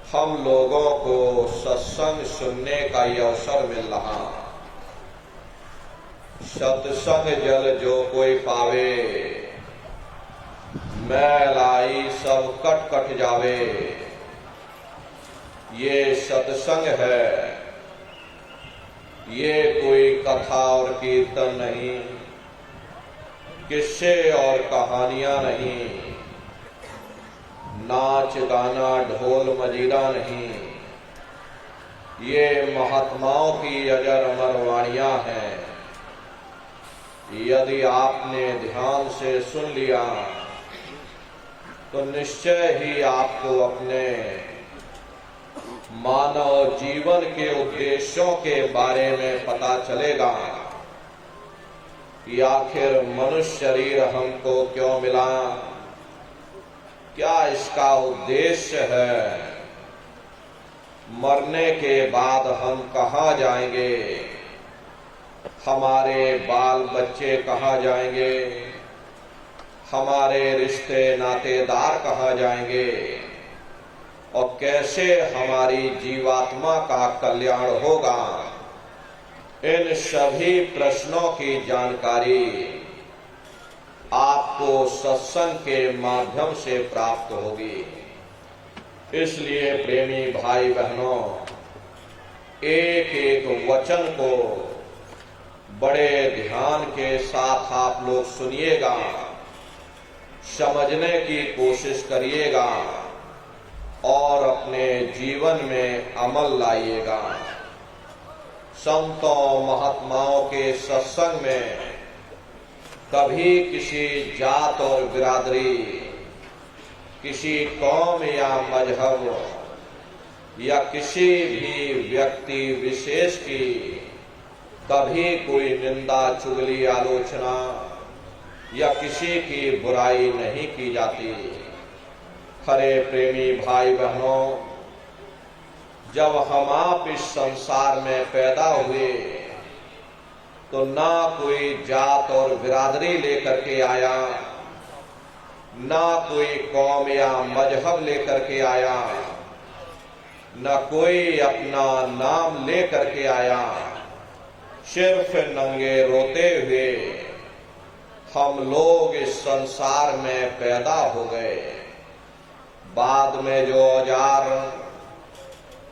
हम लोगों को सत्संग सुनने का ये अवसर मिल रहा। सत्संग जल जो कोई पावे, मैल आई सब कट कट जावे। ये सत्संग है, ये कोई कथा और कीर्तन नहीं, किस्से और कहानियां नहीं, नाच गाना ढोल मजीरा नहीं। ये महात्माओं की अजर अमर वाणियां हैं। यदि आपने ध्यान से सुन लिया तो निश्चय ही आपको अपने मानव जीवन के उद्देश्यों के बारे में पता चलेगा कि आखिर मनुष्य शरीर हमको क्यों मिला, क्या इसका उद्देश्य है, मरने के बाद हम कहाँ जाएंगे, हमारे बाल बच्चे कहाँ जाएंगे, हमारे रिश्ते नातेदार कहाँ जाएंगे और कैसे हमारी जीवात्मा का कल्याण होगा। इन सभी प्रश्नों की जानकारी आपको सत्संग के माध्यम से प्राप्त होगी। इसलिए प्रेमी भाई बहनों, एक एक वचन को बड़े ध्यान के साथ आप लोग सुनिएगा, समझने की कोशिश करिएगा और अपने जीवन में अमल लाइएगा। संतों महात्माओं के सत्संग में कभी किसी जात और बिरादरी, किसी कौम या मजहब या किसी भी व्यक्ति विशेष की कभी कोई निंदा चुगली आलोचना या किसी की बुराई नहीं की जाती। हरे प्रेमी भाई बहनों, जब हम आप इस संसार में पैदा हुए तो ना कोई जात और बिरादरी लेकर के आया, ना कोई कौम या मजहब लेकर के आया, ना कोई अपना नाम लेकर के आया। सिर्फ नंगे रोते हुए हम लोग इस संसार में पैदा हो गए। बाद में जो औजार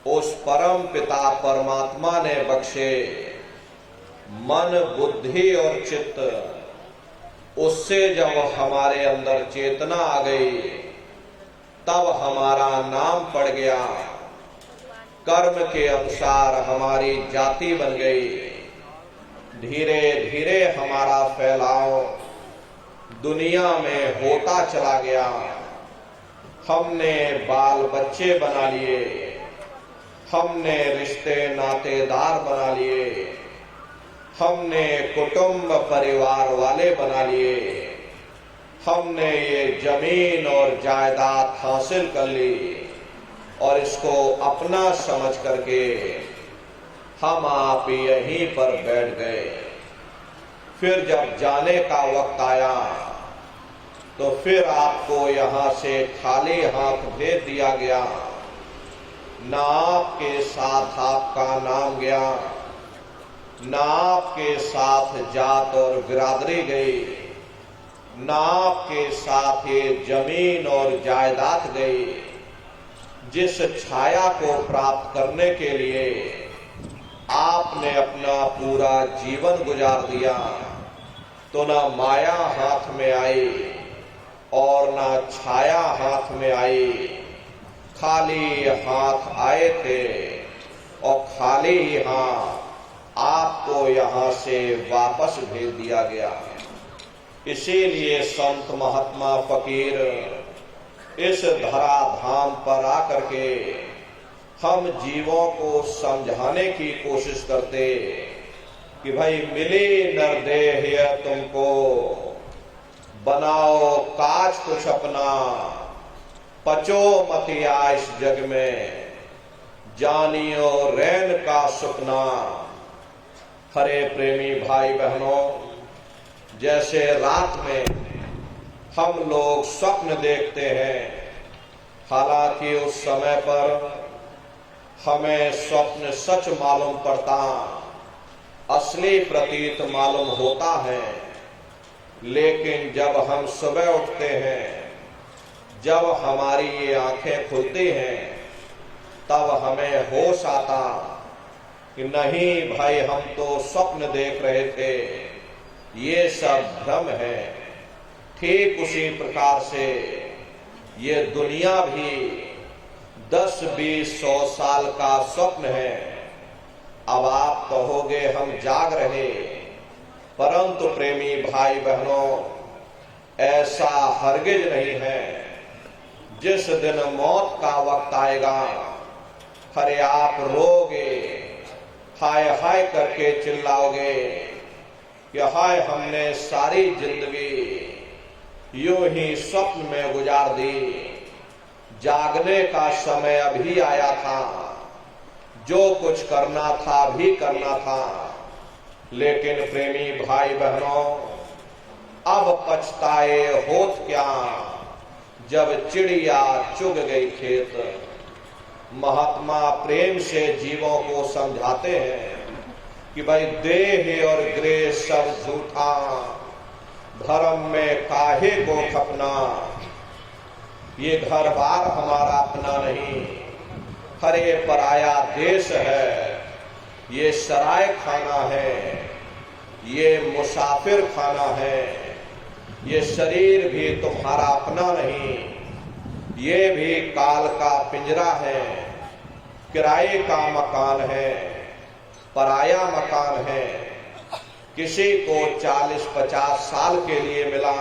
उस परम पिता परमात्मा ने बख्शे, मन बुद्धि और चित्त, उससे जब हमारे अंदर चेतना आ गई तब हमारा नाम पड़ गया, कर्म के अनुसार हमारी जाति बन गई। धीरे धीरे हमारा फैलाव दुनिया में होता चला गया। हमने बाल बच्चे बना लिए, हमने रिश्ते नातेदार बना लिए, हमने कुटुंब परिवार वाले बना लिए, हमने ये जमीन और जायदाद हासिल कर ली और इसको अपना समझ करके हम आप यहीं पर बैठ गए। फिर जब जाने का वक्त आया तो फिर आपको यहां से खाली हाथ भेज दिया गया। ना आपके साथ आपका नाम गया, ना आपके साथ जात और बिरादरी गई, ना आपके साथ ये जमीन और जायदाद गई। जिस छाया को प्राप्त करने के लिए आपने अपना पूरा जीवन गुजार दिया, तो ना माया हाथ में आई और ना छाया हाथ में आई। खाली हाथ आए थे और खाली ही हाथ आपको यहाँ से वापस भेज दिया गया। इसीलिए संत महात्मा फकीर इस धराधाम पर आकर के हम जीवों को समझाने की कोशिश करते कि भाई मिली नरदेह तुमको, बनाओ काज कुछ अपना, पचो मतिया इस जग में, जानियो रैन का सुपना। हरे प्रेमी भाई बहनों, जैसे रात में हम लोग स्वप्न देखते हैं, हालांकि उस समय पर हमें स्वप्न सच मालूम पड़ता, असली प्रतीत मालूम होता है, लेकिन जब हम सुबह उठते हैं, जब हमारी ये आंखें खुलती हैं, तब हमें होश आता कि नहीं भाई, हम तो स्वप्न देख रहे थे, ये सब भ्रम है। ठीक उसी प्रकार से ये दुनिया भी 10, 20, 100 साल का स्वप्न है। अब आप कहोगे हम जाग रहे, परंतु प्रेमी भाई बहनों, ऐसा हरगिज नहीं है। जिस दिन मौत का वक्त आएगा, अरे आप रोगे, हाय हाय करके चिल्लाओगे कि हाय, हमने सारी जिंदगी यूं ही स्वप्न में गुजार दी, जागने का समय अभी आया था, जो कुछ करना था भी करना था। लेकिन प्रेमी भाई बहनों, अब पछताए होत क्या, जब चिड़िया चुग गई खेत। महात्मा प्रेम से जीवों को समझाते हैं कि भाई, देह और गृह सब झूठा, धर्म में काहे को खपना। ये घर बार हमारा अपना नहीं, हरे पराया देश है। ये सराय खाना है, ये मुसाफिर खाना है। ये शरीर भी तुम्हारा अपना नहीं, ये भी काल का पिंजरा है, किराए का मकान है, पराया मकान है। किसी को 40-50 साल के लिए मिला,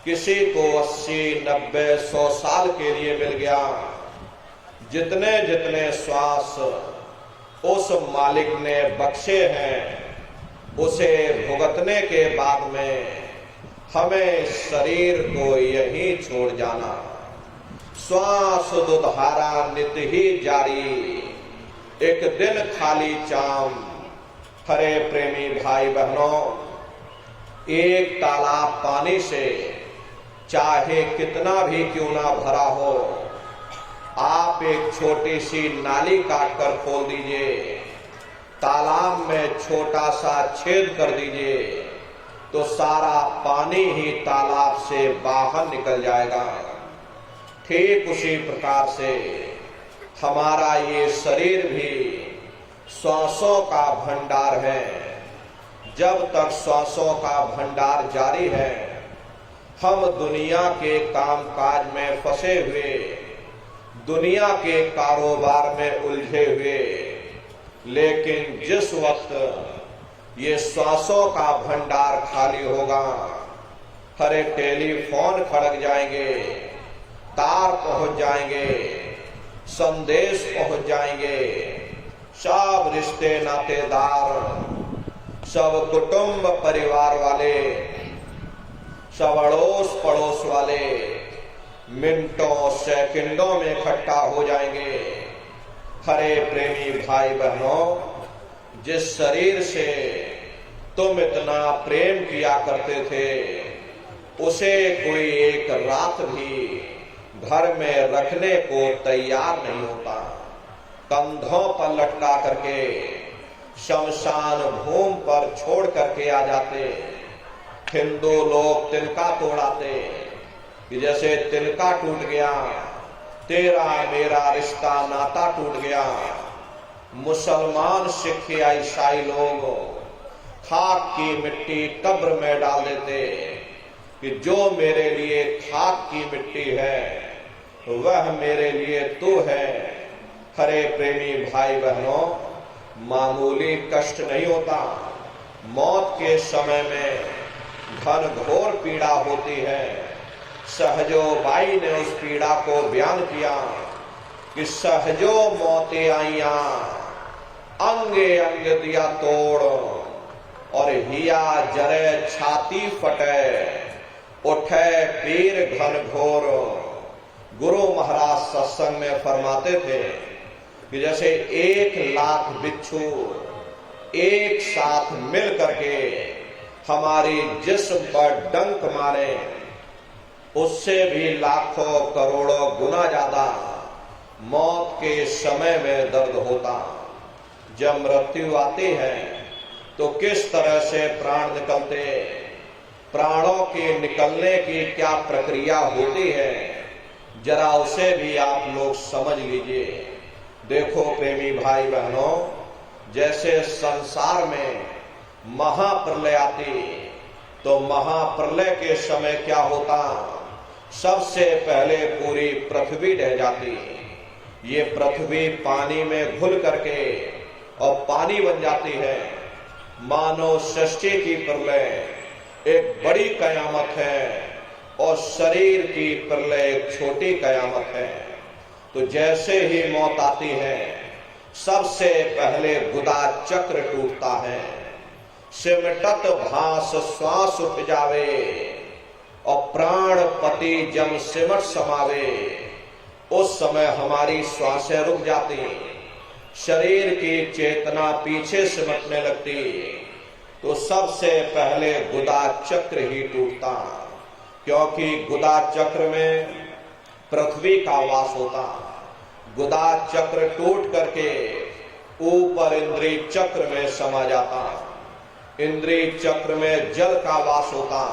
किसी को 80, 90, 100 साल के लिए मिल गया। जितने जितने श्वास उस मालिक ने बख्शे हैं, उसे भुगतने के बाद में हमें शरीर को यहीं छोड़ जाना। श्वास दुधारा नित ही जारी, एक दिन खाली चाम। हरे प्रेमी भाई बहनों, एक तालाब पानी से चाहे कितना भी क्यों ना भरा हो, आप एक छोटी सी नाली काटकर खोल दीजिए, तालाब में छोटा सा छेद कर दीजिए, तो सारा पानी ही तालाब से बाहर निकल जाएगा। ठीक उसी प्रकार से हमारा ये शरीर भी श्वासों का भंडार है। जब तक श्वासों का भंडार जारी है, हम दुनिया के कामकाज में फंसे हुए, दुनिया के कारोबार में उलझे हुए। लेकिन जिस वक्त ये श्वासों का भंडार खाली होगा, हरे टेलीफोन खड़क जाएंगे, तार पहुंच जाएंगे, संदेश पहुंच जाएंगे, सब रिश्ते नातेदार, सब कुटुंब परिवार वाले, सब अड़ोस पड़ोस वाले मिनटों सेकंडों में इकट्ठा हो जाएंगे। हरे प्रेमी भाई बहनों, जिस शरीर से तुम इतना प्रेम किया करते थे, उसे कोई एक रात भी घर में रखने को तैयार नहीं होता। कंधों पर लटका करके शमशान भूमि पर छोड़ करके आ जाते। हिंदू लोग तिनका तोड़ाते कि जैसे तिनका टूट गया, तेरा मेरा रिश्ता नाता टूट गया। मुसलमान, सिख या ईसाई लोग खाक की मिट्टी कब्र में डाल देते कि जो मेरे लिए खाक की मिट्टी है, वह मेरे लिए तू है। हरे प्रेमी भाई बहनों, मामूली कष्ट नहीं होता। मौत के समय में घन घोर पीड़ा होती है। सहजो बाई ने उस पीड़ा को बयान किया कि सहजो मौते आईया, अंगे अंग दिया तोड़, और हिया जरे छाती फटे, उठे पीर घन घोर। गुरु महाराज सत्संग में फरमाते थे कि जैसे 1,00,000 बिच्छू एक साथ मिल करके हमारी जिस्म पर डंक मारे, उससे भी लाखों करोड़ों गुना ज्यादा मौत के समय में दर्द होता। जब मृत्यु आती है तो किस तरह से प्राण निकलते, प्राणों के निकलने की क्या प्रक्रिया होती है, जरा उसे भी आप लोग समझ लीजिए। देखो प्रेमी भाई बहनों, जैसे संसार में महाप्रलय आती तो महाप्रलय के समय क्या होता, सबसे पहले पूरी पृथ्वी ढह जाती। ये पृथ्वी पानी में घुल करके और पानी बन जाती है। मानव सृष्टि की प्रलय एक बड़ी कयामत है और शरीर की प्रलय एक छोटी कयामत है। तो जैसे ही मौत आती है सबसे पहले गुदा चक्र टूटता है। सिमटत भास श्वास उठ जावे और प्राण पति जम सिमट समावे। उस समय हमारी श्वासें रुक जाती, शरीर की चेतना पीछे सिमटने लगती। तो सबसे पहले गुदा चक्र ही टूटता, क्योंकि गुदा चक्र में पृथ्वी का वास होता। गुदा चक्र टूट करके ऊपर इंद्रिय चक्र में समा जाता। इंद्रिय चक्र में जल का वास होता,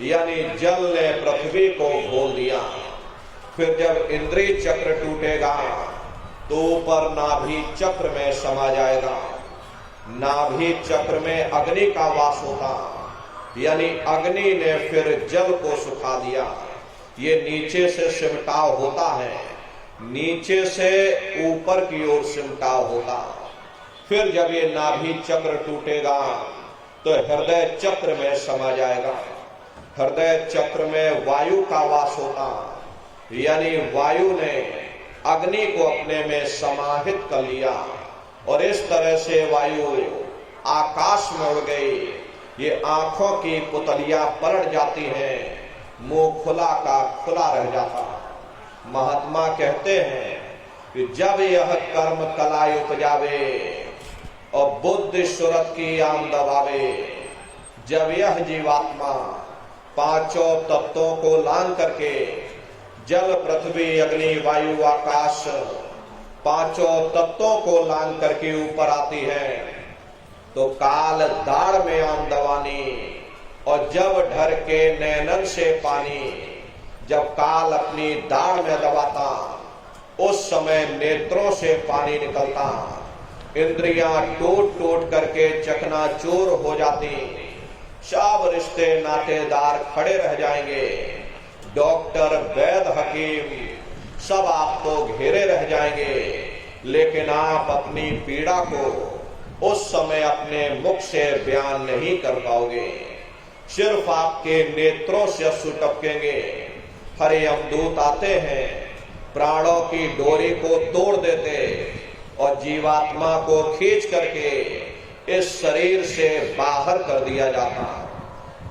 यानी जल ने पृथ्वी को घोल दिया। फिर जब इंद्रिय चक्र टूटेगा तो ऊपर नाभि चक्र में समा जाएगा। नाभि चक्र में अग्नि का वास होता, यानी अग्नि ने फिर जल को सुखा दिया। ये नीचे से सिमटाव होता है, नीचे से ऊपर की ओर सिमटाव होता। फिर जब ये नाभि चक्र टूटेगा तो हृदय चक्र में समा जाएगा। हृदय चक्र में वायु का वास होता, यानी वायु ने अग्नि को अपने में समाहित कर लिया और इस तरह से वायु आकाश में उड़ गई। ये आंखों की पुतलियां पलट जाती हैं, मुंह खुला का खुला रह जाता। महात्मा कहते हैं कि जब यह कर्म कलाई उपजावे और बुद्धि सुरत की आम दबावे, जब यह जीवात्मा पांचों तत्वों को लांग करके जल पृथ्वी अग्नि वायु आकाश पांचों तत्वों को लांग करके ऊपर आती है, तो काल दाढ़ में आम दवानी और जब ढर के नैनन से पानी, जब काल अपनी दाढ़ में दबाता उस समय नेत्रों से पानी निकलता। इंद्रियां टूट टूट करके चकनाचूर हो जाती। सब रिश्ते नातेदार खड़े रह जाएंगे। डॉक्टर वैद्य हकीम सब आपको घेरे रह जाएंगे, लेकिन आप अपनी पीड़ा को उस समय अपने मुख से बयान नहीं कर पाओगे। सिर्फ आपके नेत्रों से अश्रु टपकेंगे। हरे यमदूत आते हैं, प्राणों की डोरी को तोड़ देते और जीवात्मा को खींच करके इस शरीर से बाहर कर दिया जाता।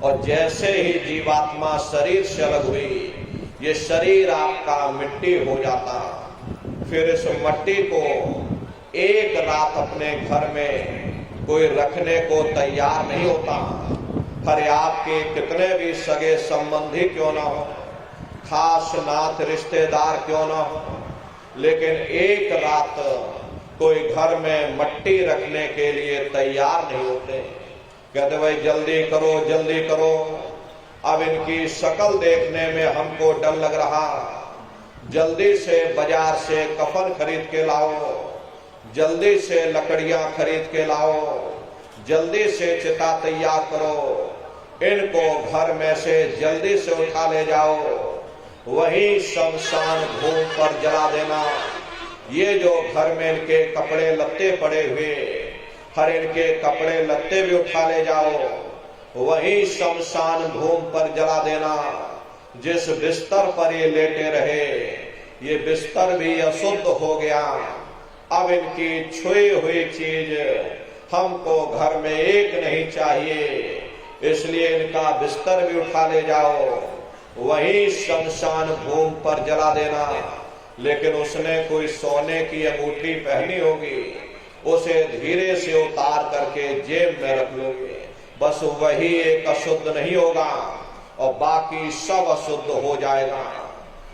और जैसे ही जीवात्मा शरीर से अलग हुई, ये शरीर आपका मिट्टी हो जाता। फिर इस मिट्टी को एक रात अपने घर में कोई रखने को तैयार नहीं होता। हर आपके कितने भी सगे संबंधी क्यों ना हो, खास नाथ रिश्तेदार क्यों ना हो, लेकिन एक रात कोई घर में मट्टी रखने के लिए तैयार नहीं होते। कहते भाई जल्दी करो जल्दी करो, अब इनकी शक्ल देखने में हमको डर लग रहा, जल्दी से बाजार से कफन खरीद के लाओ, जल्दी से लकड़ियां खरीद के लाओ, जल्दी से चिता तैयार करो, इनको घर में से जल्दी से उठा ले जाओ, वही शमशान भूमि पर जला देना। ये जो घर में इनके कपड़े लत्ते पड़े हुए, हर इनके कपड़े लत्ते भी उठा ले जाओ, वही शमशान भूमि पर जला देना। जिस बिस्तर पर ये लेटे रहे, ये बिस्तर भी अशुद्ध हो गया। अब इनकी छुई हुई चीज हमको घर में एक नहीं चाहिए, इसलिए इनका बिस्तर भी उठा ले जाओ, वही शमशान भूमि पर जला देना। लेकिन उसने कोई सोने की अंगूठी पहनी होगी, उसे धीरे से उतार करके जेब में रख लोगे, बस वही एक अशुद्ध नहीं होगा और बाकी सब अशुद्ध हो जाएगा।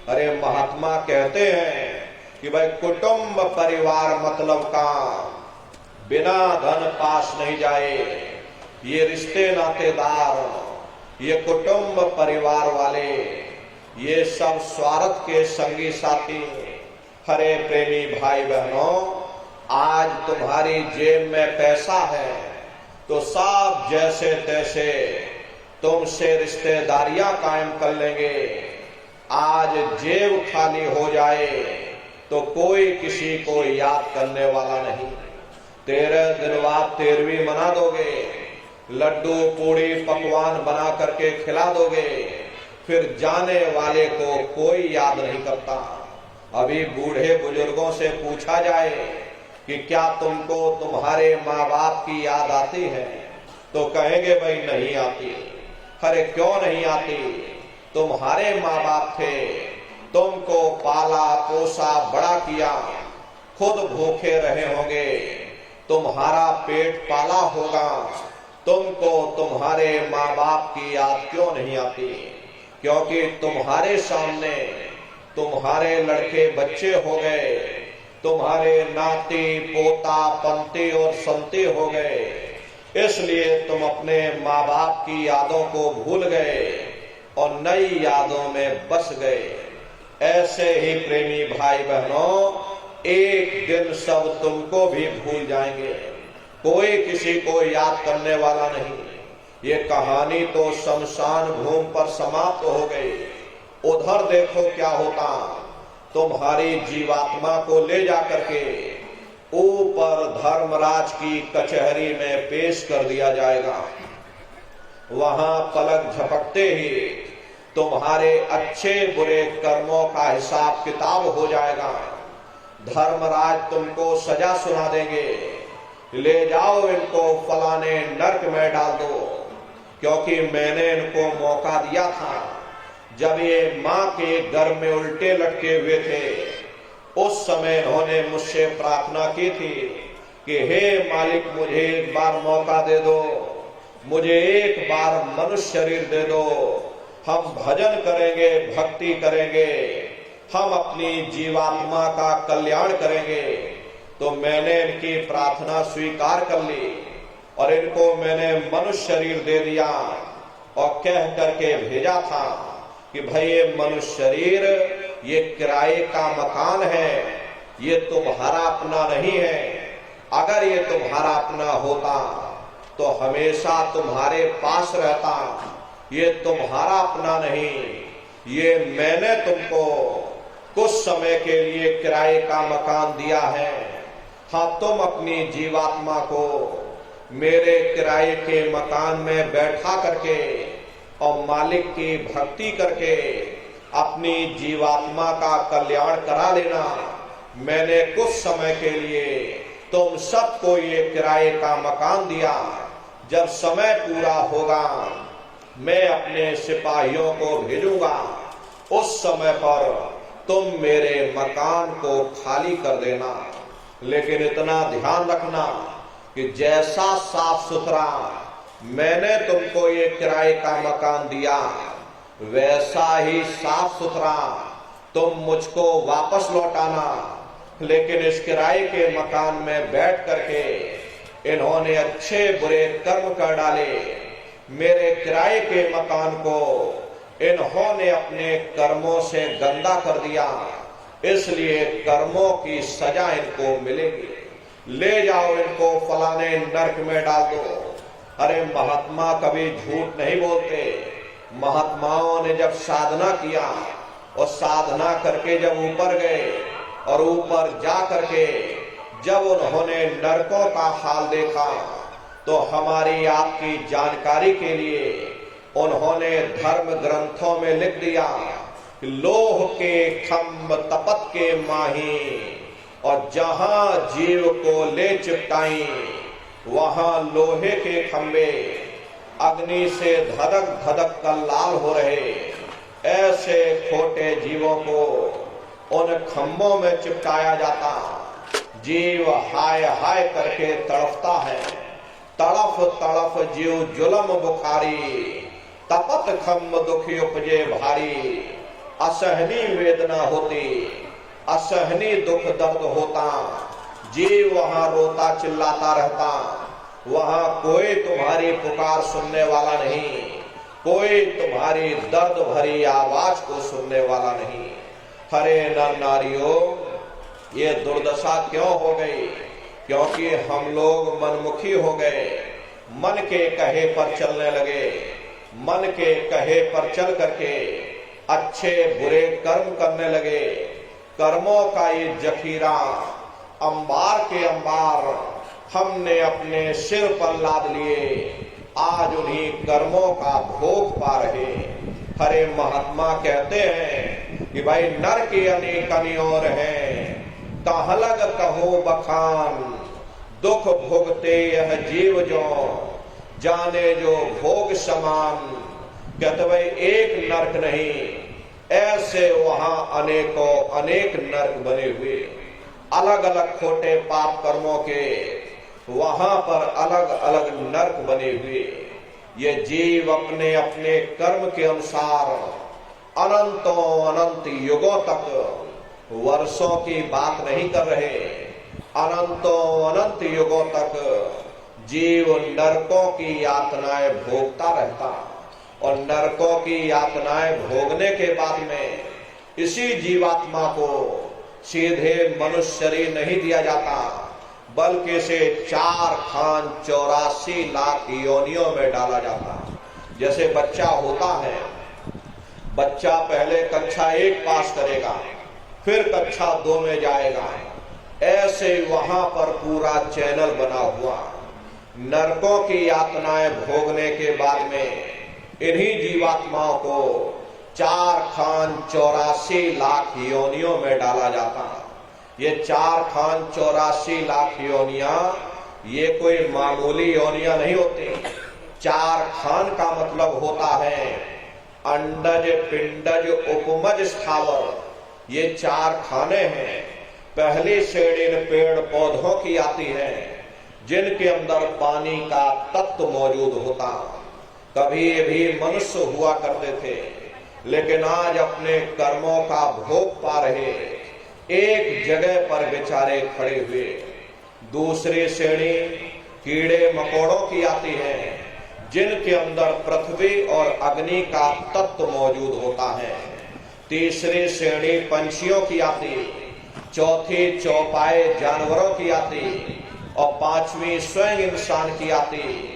अरे महात्मा कहते हैं कि भाई कुटुंब परिवार मतलब काम, बिना धन पास नहीं जाए। ये रिश्ते नातेदार, ये कुटुंब परिवार वाले, ये सब स्वार्थ के संगी साथी। हरे प्रेमी भाई बहनों, आज तुम्हारी जेब में पैसा है तो सब जैसे तैसे तुमसे रिश्तेदारियां कायम कर लेंगे। आज जेब खाली हो जाए तो कोई किसी को याद करने वाला नहीं। 13 दिन बाद 13वीं मना दोगे, लड्डू पूड़ी पकवान बना करके खिला दोगे, फिर जाने वाले को कोई याद नहीं करता। अभी बूढ़े बुजुर्गों से पूछा जाए कि क्या तुमको तुम्हारे माँ बाप की याद आती है, तो कहेंगे भाई नहीं आती। अरे क्यों नहीं आती? तुम्हारे माँ बाप थे, तुमको पाला पोसा बड़ा किया, खुद भूखे रहे होंगे, तुम्हारा पेट पाला होगा, तुमको तुम्हारे माँ बाप की याद क्यों नहीं आती? क्योंकि तुम्हारे सामने तुम्हारे लड़के बच्चे हो गए, तुम्हारे नाती पोता पंते और संते हो गए, इसलिए तुम अपने माँ बाप की यादों को भूल गए और नई यादों में बस गए। ऐसे ही प्रेमी भाई बहनों, एक दिन सब तुमको भी भूल जाएंगे, कोई किसी को याद करने वाला नहीं। ये कहानी तो शमशान भूमि पर समाप्त हो गई। उधर देखो क्या होता, तुम्हारी जीवात्मा को ले जाकर के ऊपर धर्मराज की कचहरी में पेश कर दिया जाएगा। वहां पलक झपकते ही तुम्हारे अच्छे बुरे कर्मों का हिसाब किताब हो जाएगा। धर्मराज तुमको सजा सुना देंगे, ले जाओ इनको फलाने नरक में डाल दो, क्योंकि मैंने इनको मौका दिया था। जब ये माँ के गर्भ में उल्टे लटके हुए थे, उस समय इन्होंने मुझसे प्रार्थना की थी कि हे मालिक, मुझे एक बार मौका दे दो, मुझे एक बार मनुष्य शरीर दे दो, हम भजन करेंगे, भक्ति करेंगे, हम अपनी जीवात्मा का कल्याण करेंगे। तो मैंने इनकी प्रार्थना स्वीकार कर ली और इनको मैंने मनुष्य शरीर दे दिया और कह करके भेजा था कि भाई ये मनुष्य शरीर, ये किराए का मकान है, ये तुम्हारा अपना नहीं है। अगर ये तुम्हारा अपना होता तो हमेशा तुम्हारे पास रहता। ये तुम्हारा अपना नहीं, ये मैंने तुमको कुछ समय के लिए किराए का मकान दिया है। हाँ, तुम अपनी जीवात्मा को मेरे किराए के मकान में बैठा करके और मालिक की भक्ति करके अपनी जीवात्मा का कल्याण करा लेना। मैंने कुछ समय के लिए तुम सबको ये किराए का मकान दिया। जब समय पूरा होगा मैं अपने सिपाहियों को भेजूंगा, उस समय पर तुम मेरे मकान को खाली कर देना। लेकिन इतना ध्यान रखना कि जैसा साफ सुथरा मैंने तुमको ये किराए का मकान दिया, वैसा ही साफ सुथरा तुम मुझको वापस लौटाना। लेकिन इस किराए के मकान में बैठ करके इन्होंने अच्छे बुरे कर्म कर डाले। मेरे किराए के मकान को इन्होंने अपने कर्मों से गंदा कर दिया, इसलिए कर्मों की सजा इनको मिलेगी। ले जाओ इनको फलाने नरक में डाल दो। अरे महात्मा कभी झूठ नहीं बोलते। महात्माओं ने जब साधना किया और साधना करके जब ऊपर गए और ऊपर जा करके जब उन्होंने नरकों का हाल देखा, तो हमारी आपकी जानकारी के लिए उन्होंने धर्म ग्रंथों में लिख दिया कि लोह के खम्भ तपत के माही, और जहां जीव को ले चिपटाई वहां लोहे के खंबे अग्नि से धधक धधक कर लाल हो रहे। ऐसे खोटे जीवों को उन खंभों में चिपटाया जाता। जीव हाय हाय करके तड़फता है। तड़फ तड़फ जीव जुलम बुखारी, तपत खम्ब दुखी उपजे भारी, असहनी वेदना होती, असहनी दुख दर्द होता, जीव वहां रोता चिल्लाता रहता, वहां कोई तुम्हारी पुकार सुनने वाला नहीं, कोई तुम्हारी दर्द भरी आवाज को सुनने वाला नहीं। हरे नर नारियों, ये दुर्दशा क्यों हो गई? क्योंकि हम लोग मनमुखी हो गए, मन के कहे पर चलने लगे, मन के कहे पर चल करके अच्छे बुरे कर्म करने लगे। कर्मों का ये जखीरा अंबार के अंबार हमने अपने सिर पर लाद लिए, आज उन्हीं कर्मों का भोग पा रहे। हरे महात्मा कहते हैं कि भाई नर के अनेक और हैं, कहाँ लग कहो बखान, दुख भोगते यह जीव जो, जाने जो भोग समान। कहते भाई एक नरक नहीं, ऐसे वहां अनेकों अनेक नरक बने हुए, अलग अलग खोटे पाप कर्मों के वहां पर अलग अलग नरक बने हुए। ये जीव अपने अपने कर्म के अनुसार अनंतों अनंत युगों तक, वर्षों की बात नहीं कर रहे, अनंतों अनंत युगों तक जीव नरकों की यातनाएं भोगता रहता। और नरकों की यातनाएं भोगने के बाद में इसी जीवात्मा को सीधे मनुष्य शरीर नहीं दिया जाता, बल्कि इसे 4 खान 84 लाख योनियों में डाला जाता। जैसे बच्चा होता है, बच्चा पहले कक्षा 1 पास करेगा, फिर कक्षा 2 में जाएगा, ऐसे वहां पर पूरा चैनल बना हुआ। नरकों की यातनाएं भोगने के बाद में इन्हीं जीवात्माओं को 4 खान 84 लाख योनियों में डाला जाता। ये 4 खान 84 लाख योनियां ये कोई मामूली योनियां नहीं होती। 4 खान का मतलब होता है अंडज पिंडज उपमज स्थावर। ये 4 खाने हैं। पहली श्रेणी पेड़ पौधों की आती है, जिनके अंदर पानी का तत्व मौजूद होता। कभी ये भी मनुष्य हुआ करते थे, लेकिन आज अपने कर्मों का भोग पा रहे, एक जगह पर बेचारे खड़े हुए। दूसरी श्रेणी कीड़े मकोड़ों की आती है, जिनके अंदर पृथ्वी और अग्नि का तत्व मौजूद होता है। तीसरी श्रेणी पंछियों की आती, चौथी चौपाए जानवरों की आती, और 5वीं स्वयं इंसान की आती,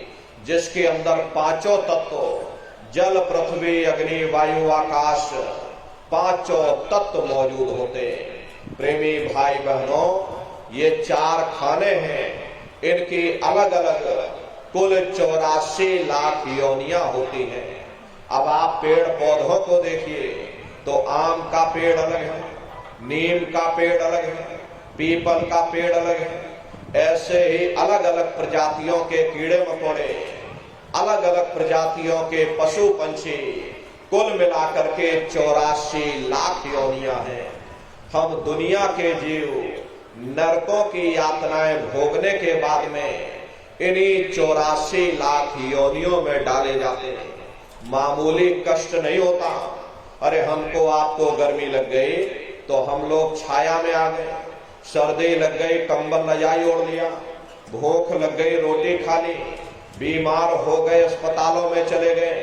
जिसके अंदर 5 तत्व जल पृथ्वी अग्नि वायु आकाश 5 तत्व मौजूद होते। प्रेमी भाई बहनों, ये 4 खाने हैं, इनकी अलग अलग कुल 84 लाख योनियां होती हैं। अब आप पेड़ पौधों को देखिए तो आम का पेड़ अलग है, नीम का पेड़ अलग है, पीपल का पेड़ अलग है। ऐसे ही अलग अलग प्रजातियों के कीड़े मकोड़े, अलग अलग प्रजातियों के पशु पंछी, कुल मिलाकर के 84 लाख योनियां हैं। हम दुनिया के जीव नरकों की यातनाएं भोगने के बाद में इन्हीं 84 लाख योनियों में डाले जाते हैं। मामूली कष्ट नहीं होता। अरे हमको आपको गर्मी लग गई तो हम लोग छाया में आ गए, सर्दी लग गई कंबल रजाई ओढ़ लिया, भूख लग गई रोटी खा ली, बीमार हो गए अस्पतालों में चले गए,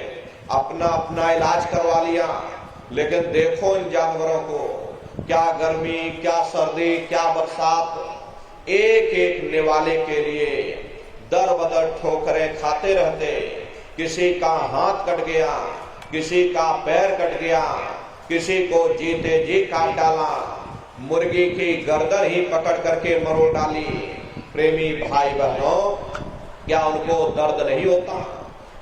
अपना अपना इलाज करवा लिया। लेकिन देखो इन जानवरों को, क्या गर्मी, क्या सर्दी, क्या बरसात, एक एक निवाले के लिए दर बदर ठोकरें खाते रहते। किसी का हाथ कट गया, किसी का पैर कट गया, किसी को जीते जी काट डाला, मुर्गी की गर्दन ही पकड़ करके मरोड़ डाली। प्रेमी भाई बहनों, क्या उनको दर्द नहीं होता?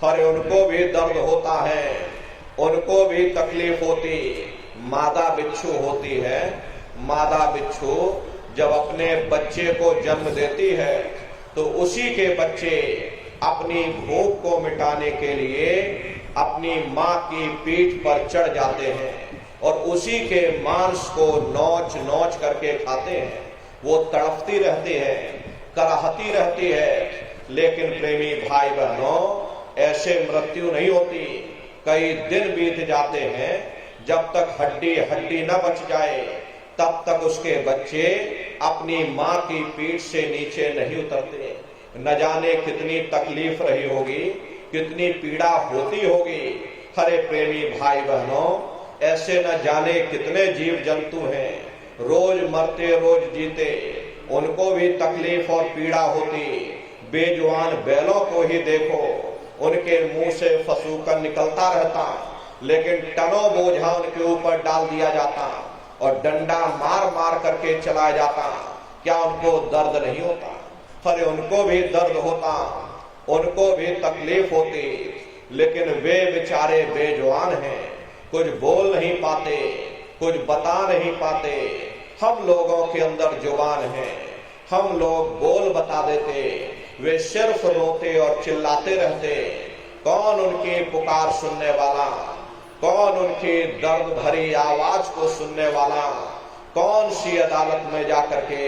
अरे उनको भी दर्द होता है, उनको भी तकलीफ होती। मादा बिच्छू होती है, मादा बिच्छू जब अपने बच्चे को जन्म देती है तो उसी के बच्चे अपनी भूख को मिटाने के लिए अपनी माँ की पीठ पर चढ़ जाते हैं और उसी के मांस को नोच नोच करके खाते हैं। वो तड़पती रहती है, कराहती रहती है, लेकिन प्रेमी भाई बहनों, ऐसे मृत्यु नहीं होती। कई दिन बीत जाते हैं, जब तक हड्डी हड्डी न बच जाए तब तक उसके बच्चे अपनी माँ की पीठ से नीचे नहीं उतरते। न जाने कितनी तकलीफ रही होगी, कितनी पीड़ा होती होगी। हरे प्रेमी भाई बहनों, ऐसे न जाने कितने जीव जंतु हैं, रोज मरते रोज जीते, उनको भी तकलीफ और पीड़ा होती। बेजुबान बैलों को ही देखो, उनके मुंह से फसूकन निकलता रहता, लेकिन टनों बोझा उनके ऊपर डाल दिया जाता और डंडा मार मार करके चलाया जाता। क्या उनको दर्द नहीं होता? अरे उनको भी दर्द होता, उनको भी तकलीफ होती, लेकिन वे बेचारे बेजुबान हैं, कुछ बोल नहीं पाते, कुछ बता नहीं पाते। हम लोगों के अंदर जुबान है, हम लोग बोल बता देते, वे सिर्फ रोते और चिल्लाते रहते। कौन उनकी पुकार सुनने वाला, कौन उनकी दर्द भरी आवाज को सुनने वाला? कौन सी अदालत में जाकर के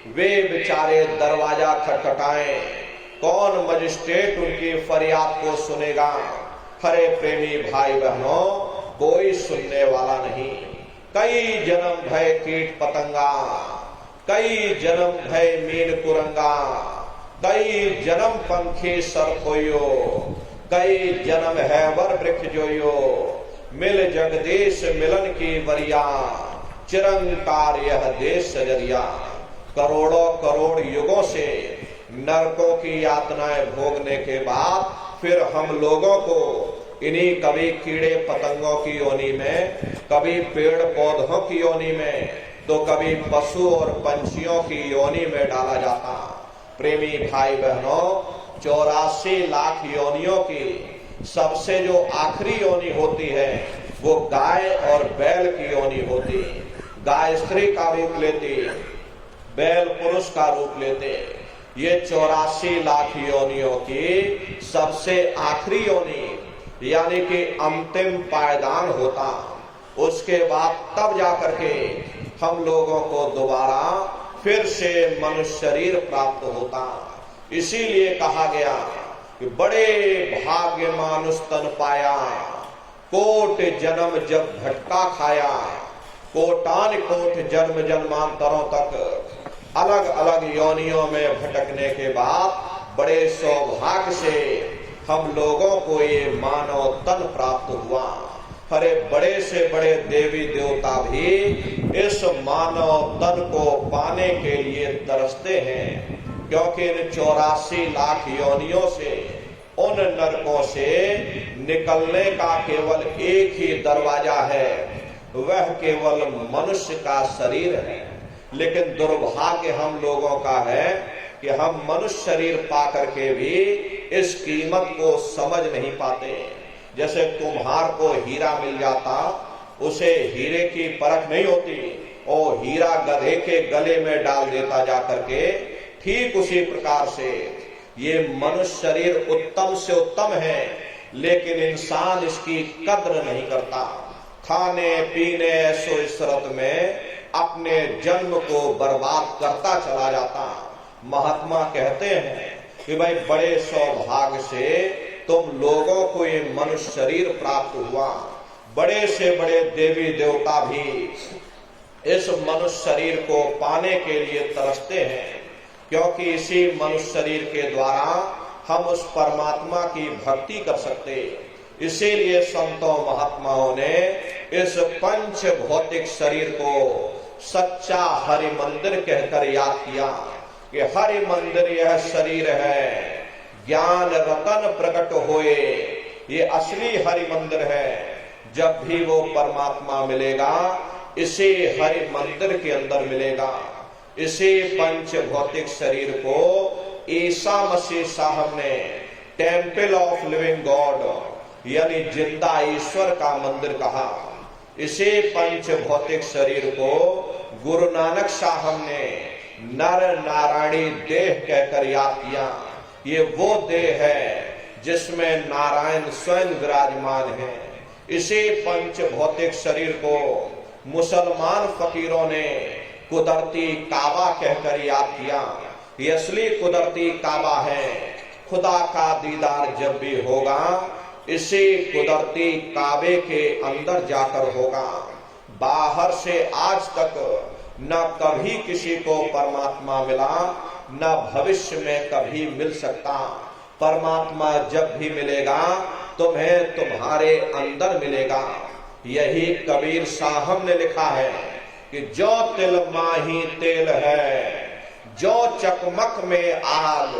वे बेचारे दरवाजा खटखटाएं? कौन मजिस्ट्रेट उनकी फरियाद को सुनेगा? हरे प्रेमी भाई बहनों, कोई सुनने वाला नहीं। कई जन्म भय कीट पतंगा, कई जन्म भय मीन कुरंगा, कई जन्म पंखी सरखोयो, कई जन्म है वर वृक्ष जोयो। मिल जगदीश मिलन की वरिया, चिरंकार यह देश सजरिया। करोड़ों करोड़ युगों से नरकों की यातनाएं भोगने के बाद फिर हम लोगों को इन्हीं कभी कीड़े पतंगों की योनि में, कभी पेड़ पौधों की योनि में, तो कभी पशु और पंछियों की योनि में डाला जाता। प्रेमी भाई बहनों, 84 लाख योनियों की सबसे जो आखिरी योनि होती है वो गाय और बैल की योनि होती। गाय स्त्री का रूप लेती, बैल पुरुष का रूप लेते। ये 84 लाख योनियों की सबसे आखिरी योनि यानी कि अंतिम पायदान होता। उसके बाद तब जाकर के हम लोगों को दोबारा फिर से मनुष्य शरीर प्राप्त होता। इसीलिए कहा गया कि बड़े भाग्य मानुष तन पाया, कोट जन्म जब भटका खाया। कोटान कोट जन्म जन्मांतरों तक अलग अलग योनियों में भटकने के बाद बड़े सौभाग्य से हम लोगों को ये मानव तन प्राप्त हुआ। अरे बड़े से बड़े देवी देवता भी इस मानव तन को पाने के लिए तरसते हैं, क्योंकि इन 84 लाख योनियों से, उन नरकों से निकलने का केवल एक ही दरवाजा है, वह केवल मनुष्य का शरीर है। लेकिन दुर्भाग्य हम लोगों का है कि हम मनुष्य शरीर पाकर के भी इस कीमत को समझ नहीं पाते। जैसे कुम्हार को हीरा मिल जाता, उसे हीरे की परख नहीं होती, और हीरा गधे के गले में डाल देता जाकर के। ठीक उसी प्रकार से ये मनुष्य शरीर उत्तम से उत्तम है, लेकिन इंसान इसकी कद्र नहीं करता। खाने पीने ऐसो इशरत में अपने जन्म को बर्बाद करता चला जाता। महात्मा कहते हैं कि भाई बड़े सौभाग्य से तुम लोगों को ये मनुष्य शरीर प्राप्त हुआ। बड़े से बड़े देवी देवता भी इस मनुष्य शरीर को पाने के लिए तरसते हैं, क्योंकि इसी मनुष्य शरीर के द्वारा हम उस परमात्मा की भक्ति कर सकते। इसीलिए संतों महात्माओं ने इस पंच भौतिक शरीर को सच्चा हरि मंदिर कहकर याद किया कि हरि मंदिर यह शरीर है, ज्ञान रतन प्रकट होए, ये असली हरि मंदिर है। जब भी वो परमात्मा मिलेगा, इसी हरि मंदिर के अंदर मिलेगा। इसी पंच भौतिक शरीर को ईसा मसीह साहब ने टेम्पल ऑफ लिविंग गॉड यानी जिंदा ईश्वर का मंदिर कहा। इसी पंच भौतिक शरीर को गुरु नानक साहब ने नर नारायणी देह कहकर याद किया। ये वो देह है जिसमें नारायण स्वयं विराजमान है। इसी पंच भौतिक शरीर को मुसलमान फकीरों ने कुदरती काबा कहकर याद किया। ये असली कुदरती काबा है। खुदा का दीदार जब भी होगा इसी कुदरती काबे के अंदर जाकर होगा। बाहर से आज तक न कभी किसी को परमात्मा मिला, न भविष्य में कभी मिल सकता। परमात्मा जब भी मिलेगा तुम्हें तुम्हारे अंदर मिलेगा। यही कबीर साहब ने लिखा है कि जो तिल माही तेल है, जो चकमक में आग,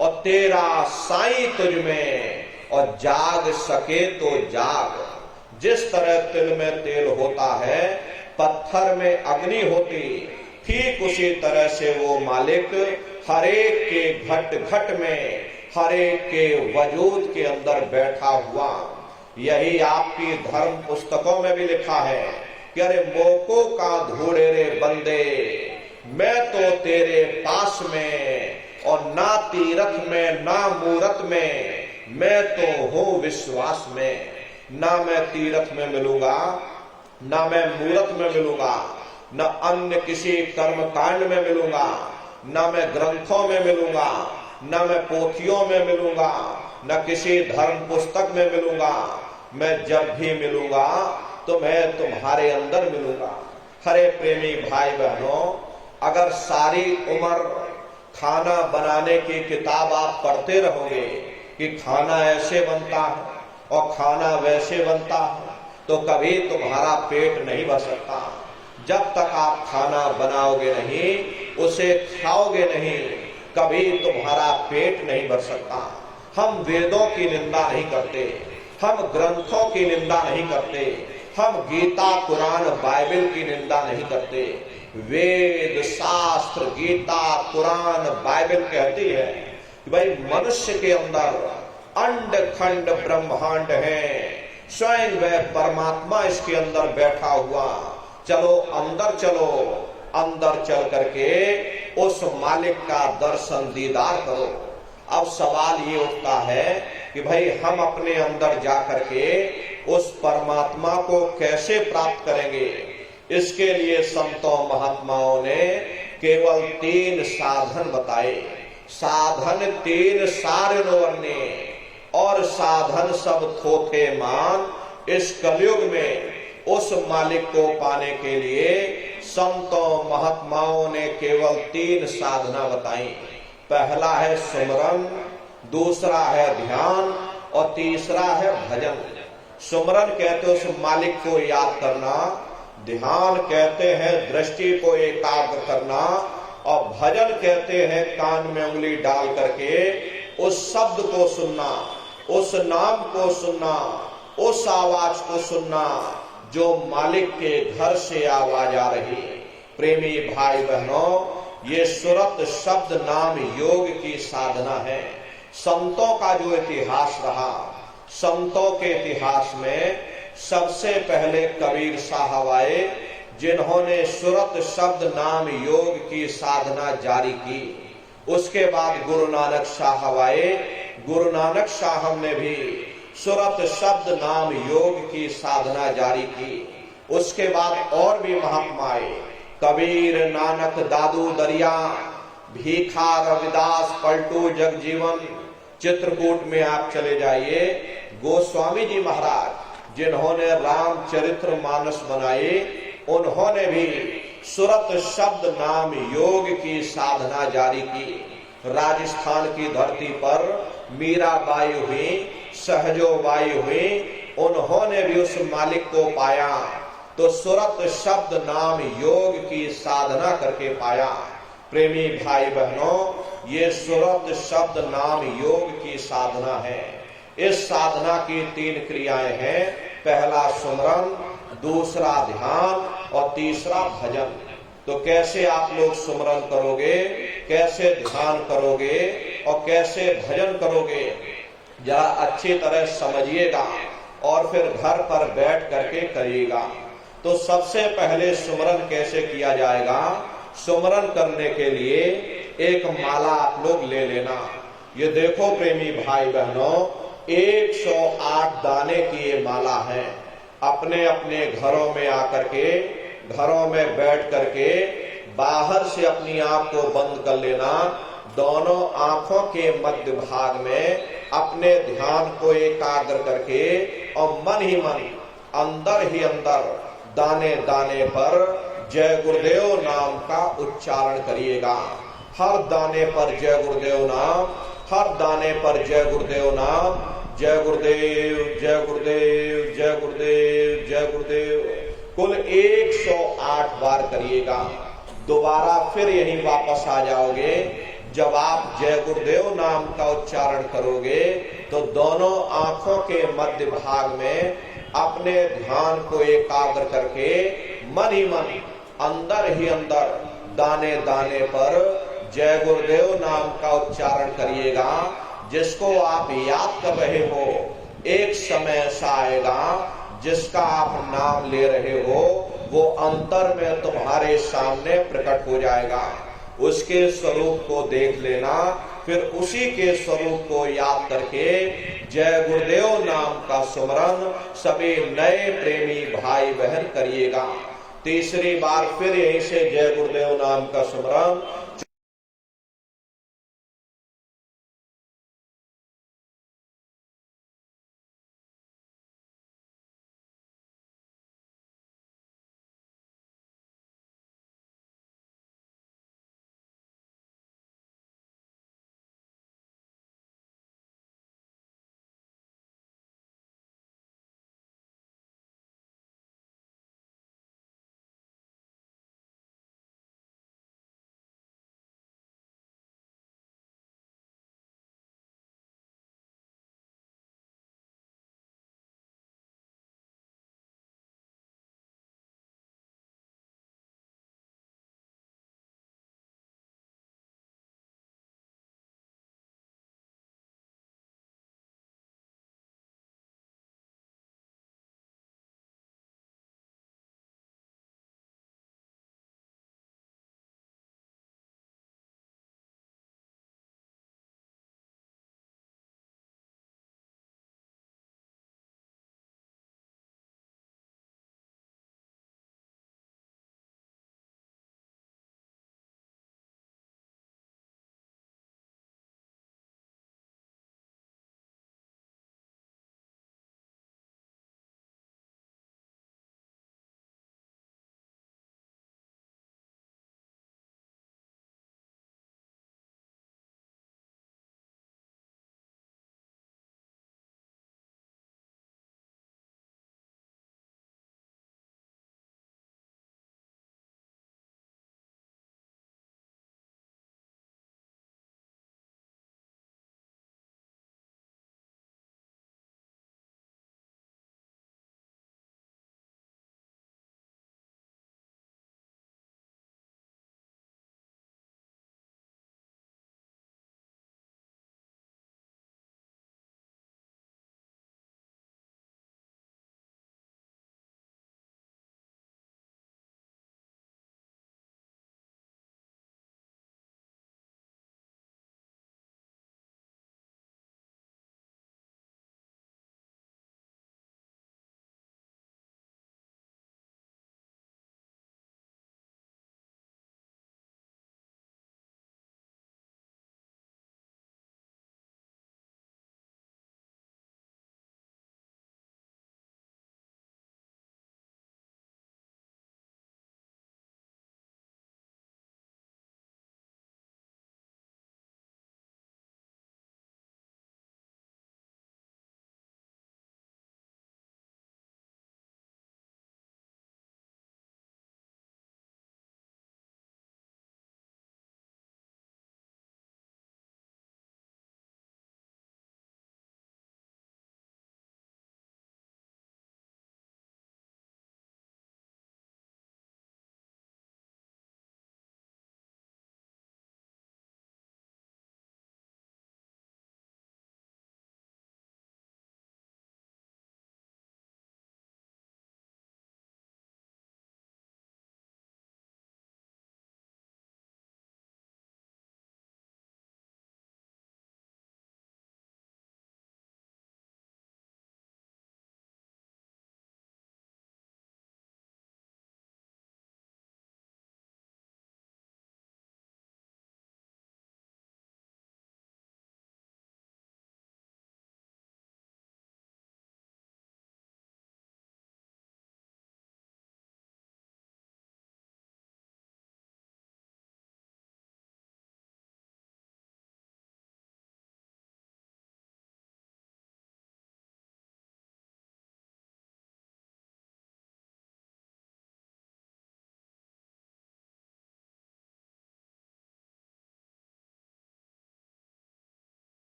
और तेरा साईं तुझ में, और जाग सके तो जाग। जिस तरह तिल में तेल होता है, पत्थर में अग्नि होती, ठीक उसी तरह से वो मालिक हरेक के घट घट में, हरेक के वजूद के अंदर बैठा हुआ। यही आपकी धर्म पुस्तकों में भी लिखा है कि अरे मोको का धूड़े रे बंदे, मैं तो तेरे पास में, और ना तीरथ में ना मूरत में, मैं तो हूं विश्वास में। ना मैं तीरथ में मिलूंगा, ना मैं मूरत में मिलूंगा, न अन्य किसी कर्म कांड में मिलूंगा, न मैं ग्रंथों में मिलूंगा, न मैं पोथियों में मिलूंगा, न किसी धर्म पुस्तक में मिलूंगा। मैं जब भी मिलूंगा तो मैं तुम्हारे अंदर मिलूंगा। हरे प्रेमी भाई बहनों, अगर सारी उम्र खाना बनाने की किताब आप पढ़ते रहोगे कि खाना ऐसे बनता है और खाना वैसे बनता है, तो कभी तुम्हारा पेट नहीं भर सकता। जब तक आप खाना बनाओगे नहीं, उसे खाओगे नहीं, कभी तुम्हारा पेट नहीं भर सकता। हम वेदों की निंदा नहीं करते, हम ग्रंथों की निंदा नहीं करते, हम गीता कुरान बाइबल की निंदा नहीं करते। वेद शास्त्र गीता कुरान बाइबल कहती है कि भाई मनुष्य के अंदर अंड खंड ब्रह्मांड है, स्वयं वह परमात्मा इसके अंदर बैठा हुआ। चलो अंदर चलो, अंदर चल करके उस मालिक का दर्शन दीदार करो। अब सवाल ये उठता है कि भाई हम अपने अंदर जा करके उस परमात्मा को कैसे प्राप्त करेंगे। इसके लिए संतों महात्माओं ने केवल 3 साधन बताए। साधन 3 सारे वर्णे, और साधन सब थोथे मान। इस कलयुग में उस मालिक को पाने के लिए संतों महात्माओं ने केवल 3 साधना बताई। पहला है सुमरन, दूसरा है ध्यान, और तीसरा है भजन। सुमरन कहते उस मालिक को याद करना, ध्यान कहते हैं दृष्टि को एकाग्र करना, और भजन कहते हैं कान में उंगली डाल करके उस शब्द को सुनना, उस नाम को सुनना, उस आवाज को सुनना जो मालिक के घर से आवाज आ रही। प्रेमी भाई बहनों, ये सुरत शब्द नाम योग की साधना है। संतों का जो इतिहास रहा, संतों के इतिहास में सबसे पहले कबीर साहब आए, जिन्होंने सुरत शब्द नाम योग की साधना जारी की। उसके बाद गुरु नानक साहब आए, गुरु नानक साहब ने भी सुरत शब्द नाम योग की साधना जारी की। उसके बाद और भी महात्मा आए, कबीर, नानक, दादू दरिया, भीखा, रविदास, पलटू, जगजीवन। चित्रकूट में आप चले जाइए, गोस्वामी जी महाराज जिन्होंने रामचरित्र मानस बनाए, उन्होंने भी सुरत शब्द नाम योग की साधना जारी की। राजस्थान की धरती पर मीराबाई हुई, सहजोबाई हुई, उन्होंने भी उस मालिक को पाया तो सुरत शब्द नाम योग की साधना करके पाया। प्रेमी भाई बहनों, ये सुरत शब्द नाम योग की साधना है। इस साधना की 3 क्रियाएं हैं। पहला सुमरन, दूसरा ध्यान, और तीसरा भजन। तो कैसे आप लोग सुमरन करोगे, कैसे ध्यान करोगे और कैसे भजन करोगे, जरा अच्छी तरह समझिएगा और फिर घर पर बैठ करके करिएगा। तो सबसे पहले सुमरन कैसे किया जाएगा। सुमरन करने के लिए एक माला आप लोग ले लेना। ये देखो प्रेमी भाई बहनों, 108 दाने की ये माला है। अपने अपने घरों में आकर के, घरों में बैठ करके बाहर से अपनी आंख को बंद कर लेना। दोनों आंखों के मध्य भाग में अपने ध्यान को एकाग्र करके और मन ही मन अंदर ही अंदर दाने दाने पर जय गुरुदेव नाम का उच्चारण करिएगा। हर दाने पर जय गुरुदेव नाम, हर दाने पर जय गुरुदेव नाम, जय गुरुदेव जय गुरुदेव जय गुरुदेव जय गुरुदेव कुल 108 बार करिएगा। दोबारा फिर यहीं वापस आ जाओगे। जब आप जय गुरुदेव नाम का उच्चारण करोगे तो दोनों आंखों के मध्य भाग में अपने ध्यान को एकाग्र करके मन ही मन अंदर ही अंदर दाने दाने पर जय गुरुदेव नाम का उच्चारण करिएगा। जिसको आप याद कर रहे हो, एक समय ऐसा आएगा जिसका आप नाम ले रहे हो वो अंतर में तुम्हारे सामने प्रकट हो जाएगा। उसके स्वरूप को देख लेना, फिर उसी के स्वरूप को याद करके जय गुरुदेव नाम का सुमरन सभी नए प्रेमी भाई बहन करिएगा। तीसरी बार फिर यहीं से जय गुरुदेव नाम का सुमरन